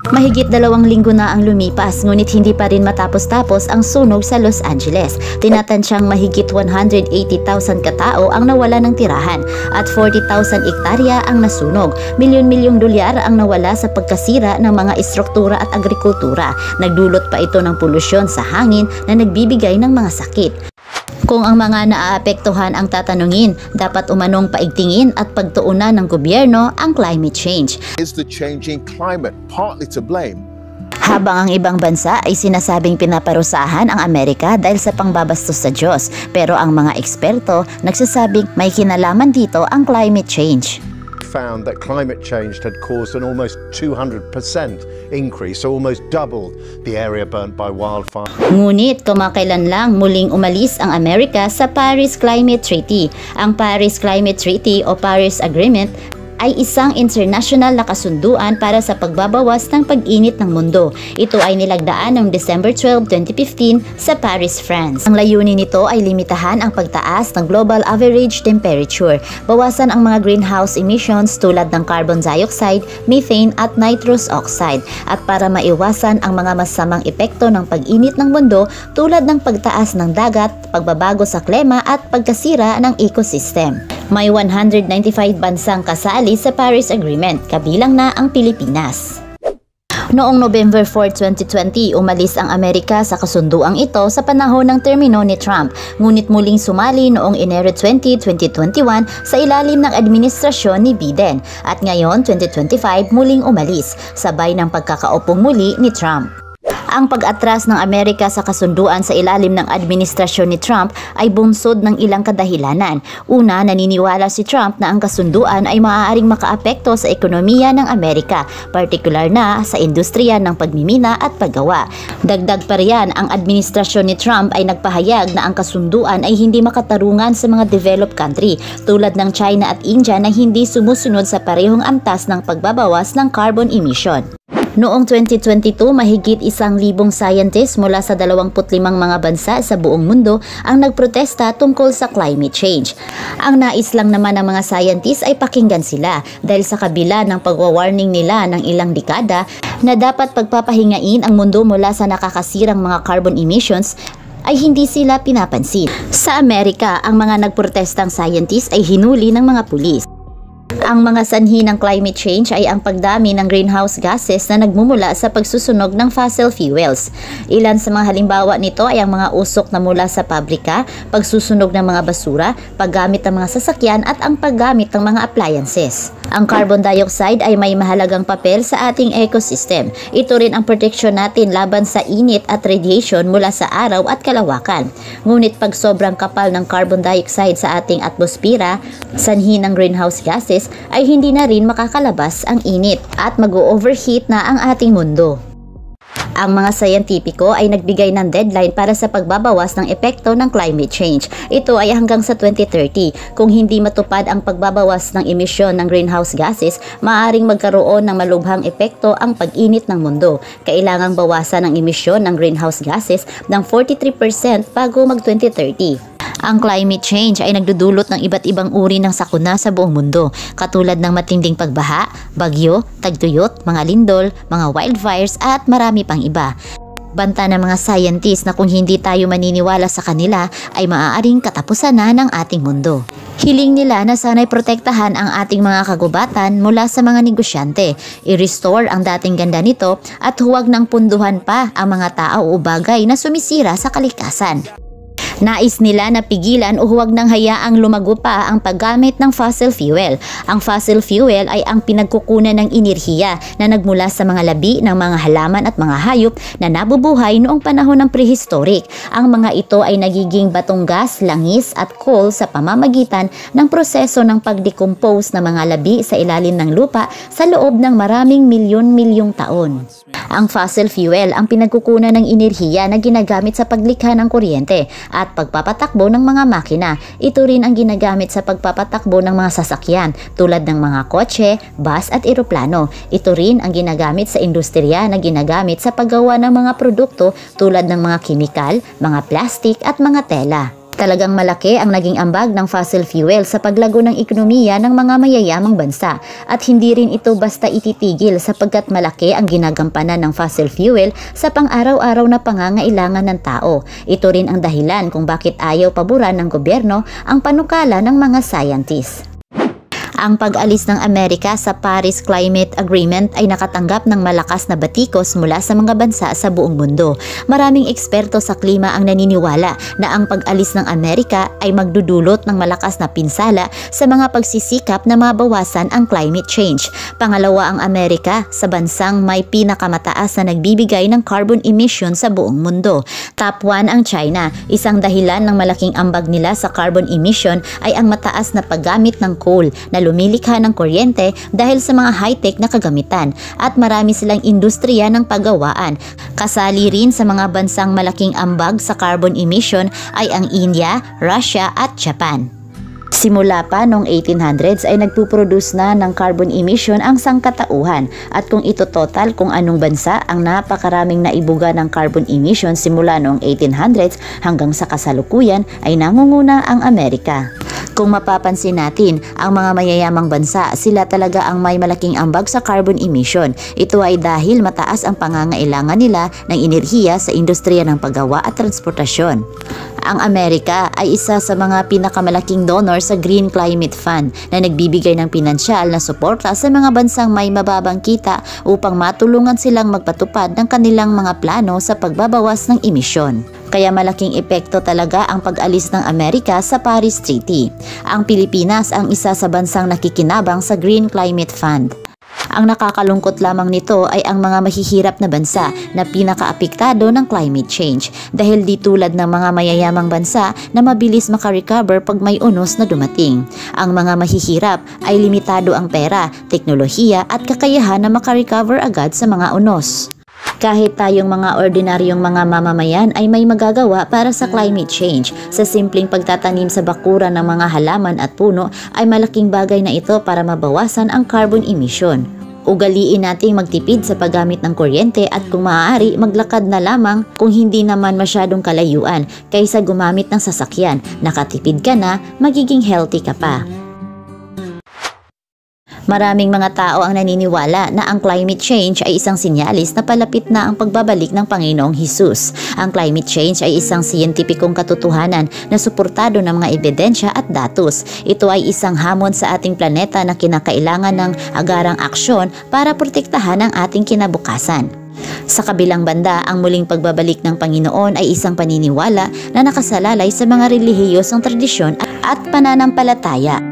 Mahigit 2 linggo na ang lumipas, ngunit hindi pa rin matapos-tapos ang sunog sa Los Angeles. Tinatantsyang mahigit 180,000 katao ang nawala ng tirahan at 40,000 ektarya ang nasunog. Milyon-milyong dolyar ang nawala sa pagkasira ng mga istruktura at agrikultura. Nagdulot pa ito ng polusyon sa hangin na nagbibigay ng mga sakit. Kung ang mga naaapektuhan ang tatanungin, dapat umanong paigtingin at pagtuunan ng gobyerno ang climate change. Is the changing climate partly to blame? Habang ang ibang bansa ay sinasabing pinaparusahan ang Amerika dahil sa pangbabastos sa Diyos, pero ang mga eksperto nagsasabing may kinalaman dito ang climate change. Found that climate change had caused an almost 200% increase, so almost doubled the area burnt by wildfire. Ngunit kumakailan lang muling umalis ang Amerika sa Paris Climate Treaty. Ang Paris Climate Treaty o Paris Agreement ay isang international na kasunduan para sa pagbabawas ng pag-init ng mundo. Ito ay nilagdaan noong December 12, 2015 sa Paris, France. Ang layunin nito ay limitahan ang pagtaas ng global average temperature, bawasan ang mga greenhouse emissions tulad ng carbon dioxide, methane at nitrous oxide, at para maiwasan ang mga masamang epekto ng pag-init ng mundo tulad ng pagtaas ng dagat, pagbabago sa klima at pagkasira ng ecosystem. May 195 bansang kasali sa Paris Agreement, kabilang na ang Pilipinas. Noong November 4, 2020, umalis ang Amerika sa kasunduang ito sa panahon ng termino ni Trump, ngunit muling sumali noong Enero 20, 2021 sa ilalim ng administrasyon ni Biden, at ngayon 2025 muling umalis, sabay ng pagkakaupong muli ni Trump. Ang pag-atras ng Amerika sa kasunduan sa ilalim ng administrasyon ni Trump ay bunsod ng ilang kadahilanan. Una, naniniwala si Trump na ang kasunduan ay maaaring makaapekto sa ekonomiya ng Amerika, partikular na sa industriya ng pagmimina at paggawa. Dagdag pa riyan, ang administrasyon ni Trump ay nagpahayag na ang kasunduan ay hindi makatarungan sa mga developed country tulad ng China at India na hindi sumusunod sa parehong antas ng pagbabawas ng carbon emission. Noong 2022, mahigit 1,000 scientists mula sa 25 mga bansa sa buong mundo ang nagprotesta tungkol sa climate change. Ang nais lang naman ng mga scientists ay pakinggan sila dahil sa kabila ng pagwa-warning nila ng ilang dekada na dapat pagpapahingain ang mundo mula sa nakakasirang mga carbon emissions, ay hindi sila pinapansin. Sa Amerika, ang mga nagprotestang scientists ay hinuli ng mga pulis. Ang mga sanhi ng climate change ay ang pagdami ng greenhouse gases na nagmumula sa pagsusunog ng fossil fuels. Ilan sa mga halimbawa nito ay ang mga usok na mula sa pabrika, pagsusunog ng mga basura, paggamit ng mga sasakyan at ang paggamit ng mga appliances. Ang carbon dioxide ay may mahalagang papel sa ating ecosystem. Ito rin ang proteksyon natin laban sa init at radiation mula sa araw at kalawakan. Ngunit pag sobrang kapal ng carbon dioxide sa ating atmosfera, sanhi ng greenhouse gases, ay hindi na rin makakalabas ang init at mag-overheat na ang ating mundo. Ang mga sayentipiko ay nagbigay ng deadline para sa pagbabawas ng epekto ng climate change. Ito ay hanggang sa 2030. Kung hindi matupad ang pagbabawas ng emisyon ng greenhouse gases, maaaring magkaroon ng malubhang epekto ang pag-init ng mundo. Kailangang bawasan ang emisyon ng greenhouse gases ng 43% bago mag-2030. Ang climate change ay nagdudulot ng iba't ibang uri ng sakuna sa buong mundo, katulad ng matinding pagbaha, bagyo, tagtuyot, mga lindol, mga wildfires at marami pang iba. Banta ng mga scientists na kung hindi tayo maniniwala sa kanila ay maaaring katapusan na ng ating mundo. Hiling nila na sana'y protektahan ang ating mga kagubatan mula sa mga negosyante, i-restore ang dating ganda nito at huwag nang punduhan pa ang mga tao o bagay na sumisira sa kalikasan. Nais nila na pigilan o huwag nang hayaang lumago pa ang paggamit ng fossil fuel. Ang fossil fuel ay ang pinagkukunan ng enerhiya na nagmula sa mga labi ng mga halaman at mga hayop na nabubuhay noong panahon ng prehistoric. Ang mga ito ay nagiging batong gas, langis at coal sa pamamagitan ng proseso ng pag-decompose ng mga labi sa ilalim ng lupa sa loob ng maraming milyon-milyong taon. Ang fossil fuel ang pinagkukunan ng enerhiya na ginagamit sa paglikha ng kuryente at pagpapatakbo ng mga makina. Ito rin ang ginagamit sa pagpapatakbo ng mga sasakyan tulad ng mga kotse, bus at eroplano. Ito rin ang ginagamit sa industriya na ginagamit sa paggawa ng mga produkto tulad ng mga kimikal, mga plastik at mga tela. Talagang malaki ang naging ambag ng fossil fuel sa paglago ng ekonomiya ng mga mayayamang bansa at hindi rin ito basta ititigil sapagkat malaki ang ginagampanan ng fossil fuel sa pang-araw-araw na pangangailangan ng tao. Ito rin ang dahilan kung bakit ayaw paboran ng gobyerno ang panukala ng mga scientists. Ang pag-alis ng Amerika sa Paris Climate Agreement ay nakatanggap ng malakas na batikos mula sa mga bansa sa buong mundo. Maraming eksperto sa klima ang naniniwala na ang pag-alis ng Amerika ay magdudulot ng malakas na pinsala sa mga pagsisikap na mabawasan ang climate change. Pangalawa ang Amerika sa bansang may pinakamataas na nagbibigay ng carbon emission sa buong mundo. Top 1 ang China. Isang dahilan ng malaking ambag nila sa carbon emission ay ang mataas na paggamit ng coal na lumilikha ng kuryente dahil sa mga high-tech na kagamitan at marami silang industriya ng paggawaan. Kasali rin sa mga bansang malaking ambag sa carbon emission ay ang India, Russia at Japan. Simula pa noong 1800s ay nagpuproduce na ng carbon emission ang sangkatauhan at kung ito total kung anong bansa ang napakaraming naibuga ng carbon emission simula noong 1800s hanggang sa kasalukuyan ay nangunguna ang Amerika. Kung mapapansin natin, ang mga mayayamang bansa, sila talaga ang may malaking ambag sa carbon emission. Ito ay dahil mataas ang pangangailangan nila ng enerhiya sa industriya ng paggawa at transportasyon. Ang Amerika ay isa sa mga pinakamalaking donor sa Green Climate Fund na nagbibigay ng pinansyal na suporta sa mga bansang may mababang kita upang matulungan silang magpatupad ng kanilang mga plano sa pagbabawas ng emisyon. Kaya malaking epekto talaga ang pag-alis ng Amerika sa Paris Treaty. Ang Pilipinas ang isa sa bansang nakikinabang sa Green Climate Fund. Ang nakakalungkot lamang nito ay ang mga mahihirap na bansa na pinakaapektado ng climate change dahil di tulad ng mga mayayamang bansa na mabilis makarecover pag may unos na dumating. Ang mga mahihirap ay limitado ang pera, teknolohiya at kakayahan na makarecover agad sa mga unos. Kahit tayong mga ordinaryong mga mamamayan ay may magagawa para sa climate change. Sa simpleng pagtatanim sa bakuran ng mga halaman at puno ay malaking bagay na ito para mabawasan ang carbon emission. Ugaliin nating magtipid sa paggamit ng kuryente at kung maaari maglakad na lamang kung hindi naman masyadong kalayuan kaysa gumamit ng sasakyan. Nakatipid ka na, magiging healthy ka pa. Maraming mga tao ang naniniwala na ang climate change ay isang sinyalis na palapit na ang pagbabalik ng Panginoong Hesus. Ang climate change ay isang siyentipikong katotohanan na suportado ng mga ebidensya at datos. Ito ay isang hamon sa ating planeta na kinakailangan ng agarang aksyon para protektahan ang ating kinabukasan. Sa kabilang banda, ang muling pagbabalik ng Panginoon ay isang paniniwala na nakasalalay sa mga relihiyosong tradisyon at pananampalataya.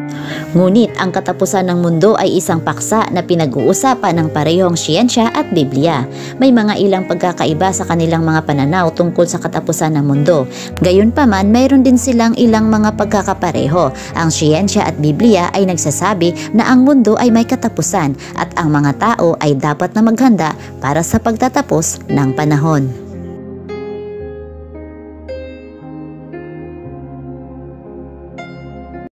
Ngunit ang katapusan ng mundo ay isang paksa na pinag-uusapan ng parehong siyensya at Biblia. May mga ilang pagkakaiba sa kanilang mga pananaw tungkol sa katapusan ng mundo. Gayunpaman, mayroon din silang ilang mga pagkakapareho. Ang siyensya at Biblia ay nagsasabi na ang mundo ay may katapusan at ang mga tao ay dapat na maghanda para sa pagtatapos ng panahon.